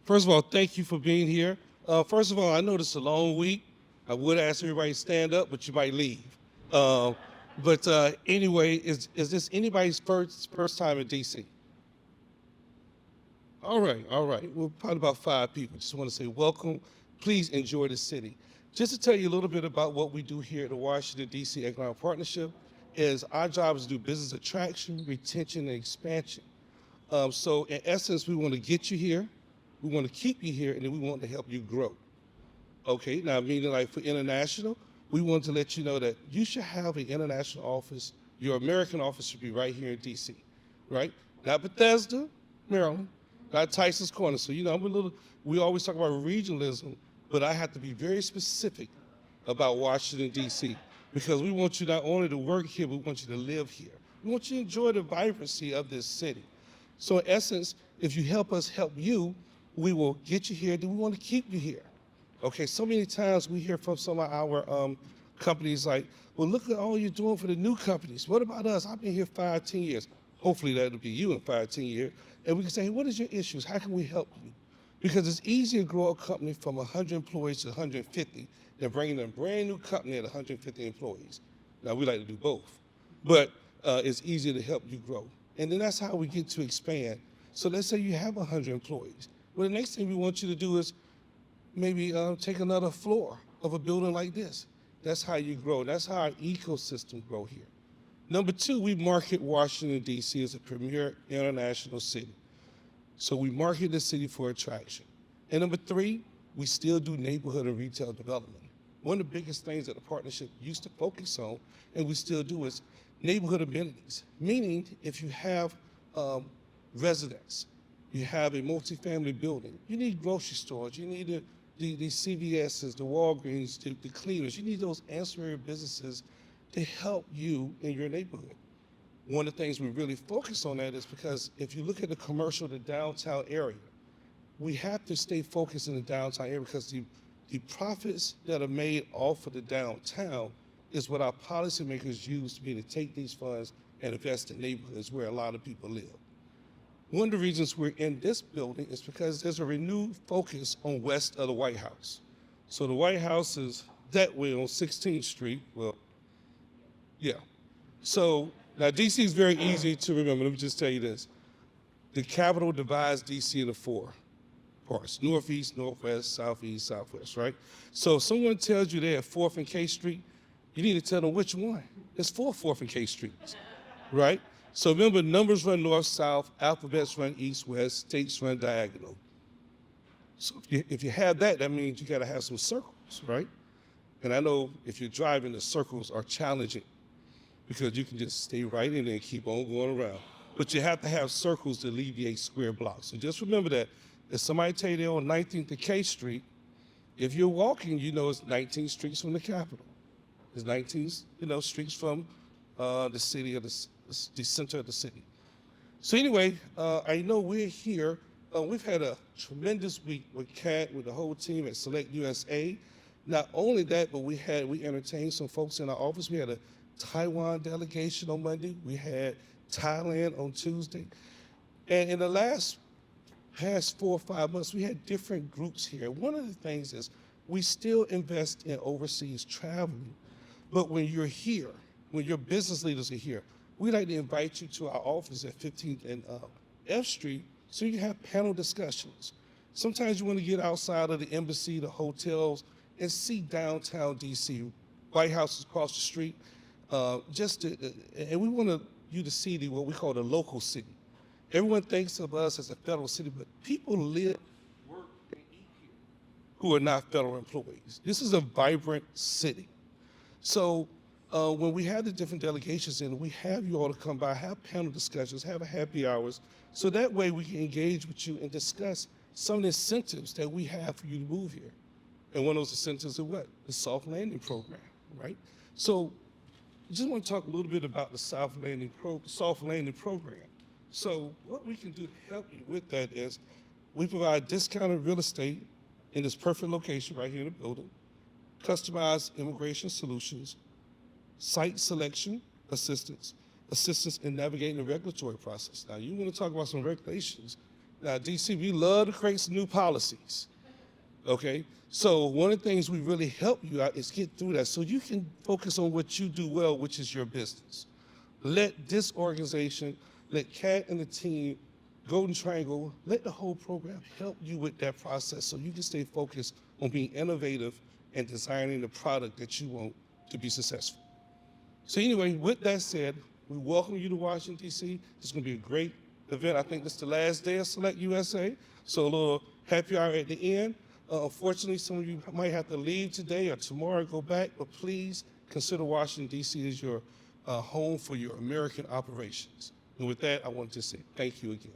First of all, thank you for being here. First of all, I know this is a long week. I would ask everybody to stand up, but you might leave. Uh, but anyway, is this anybody's first time in DC? All right, all right. We're probably about 5 people. Just want to say welcome. Please enjoy the city. Just to tell you a little bit about what we do here at the Washington DC Economic Partnership, is our job is to do business attraction, retention, and expansion. So in essence, we want to get you here, we want to keep you here, and then we want to help you grow. Okay, now meaning like for international, we want to let you know that you should have an international office. Your American office should be right here in DC, right? Not Bethesda, Maryland, not Tyson's Corner. So I'm a little. We always talk about regionalism, but I have to be very specific about Washington D.C. because we want you not only to work here, but we want you to live here. We want you to enjoy the vibrancy of this city. So in essence, if you help us help you, we will get you here. Then we want to keep you here. Okay, so many times we hear from some of our companies like, well, look at all you're doing for the new companies. What about us? I've been here 5, 10 years. Hopefully that'll be you in 5, 10 years. And we can say, hey, what is your issues? How can we help you? Because it's easier to grow a company from 100 employees to 150 than bringing a brand new company at 150 employees. Now, we like to do both, but it's easier to help you grow. And then that's how we get to expand. So let's say you have 100 employees. Well, the next thing we want you to do is maybe take another floor of a building like this. That's how you grow. That's how our ecosystem grow here. Number two, we market Washington, D.C. as a premier international city. So we market the city for attraction. And number three, we still do neighborhood and retail development. One of the biggest things that the partnership used to focus on, and we still do, is neighborhood amenities. Meaning, if you have residents, you have a multifamily building, you need grocery stores, you need the CVS's, the Walgreens, the cleaners, you need those ancillary businesses to help you in your neighborhood. One of the things we really focus on that is because if you look at the commercial, the downtown area, we have to stay focused in the downtown area because the profits that are made off of the downtown is what our policymakers use to be able to take these funds and invest in neighborhoods where a lot of people live. One of the reasons we're in this building is because there's a renewed focus on west of the White House. So the White House is that way on 16th Street. Well, yeah. So now DC is very easy to remember. Let me just tell you this. The Capitol divides DC into four parts: northeast, northwest, southeast, southwest, right? So if someone tells you they're at 4th and K Street, you need to tell them which one. There's 4th and K Streets, right? So remember, numbers run north-south, alphabets run east-west, states run diagonal. So if you have that, that means you gotta have some circles, right? And I know if you're driving, the circles are challenging because you can just stay right in there and keep on going around. But you have to have circles to alleviate square blocks. So just remember that if somebody tell you they're on 19th and K Street, if you're walking, you know it's 19 streets from the Capitol. It's 19, streets from the city of the center of the city. So anyway, I know we're here. We've had a tremendous week with Kat, with the whole team at Select USA. Not only that, but we entertained some folks in our office. We had a Taiwan delegation on Monday. We had Thailand on Tuesday. And in the past 4 or 5 months, we had different groups here. One of the things is we still invest in overseas travel, but when you're here, when your business leaders are here, we'd like to invite you to our office at 15th and F Street so you can have panel discussions. Sometimes you want to get outside of the embassy, the hotels, and see downtown DC. White House is across the street. And we want you to see what we call the local city. Everyone thinks of us as a federal city, but people live, work, and eat here who are not federal employees. This is a vibrant city. So when we have the different delegations in, we have you all to come by, have panel discussions, have a happy hours, so that way we can engage with you and discuss some of the incentives that we have for you to move here. And one of those incentives is what? The soft landing program, right? So I just want to talk a little bit about the soft landing program. So what we can do to help you with that is we provide discounted real estate in this perfect location right here in the building, customized immigration solutions, site selection assistance in navigating the regulatory process. Now, you want to talk about some regulations. Now, DC, we love to create some new policies. Okay? So one of the things we really help you out is get through that so you can focus on what you do well, which is your business. Let this organization, let Kat and the team, Golden Triangle, let the whole program help you with that process so you can stay focused on being innovative and designing the product that you want to be successful. So anyway, with that said, we welcome you to Washington, D.C. It's going to be a great event. I think this is the last day of Select USA, so a little happy hour at the end. Unfortunately, some of you might have to leave today or tomorrow, go back, but please consider Washington, D.C. as your home for your American operations. And with that, I want to say thank you again.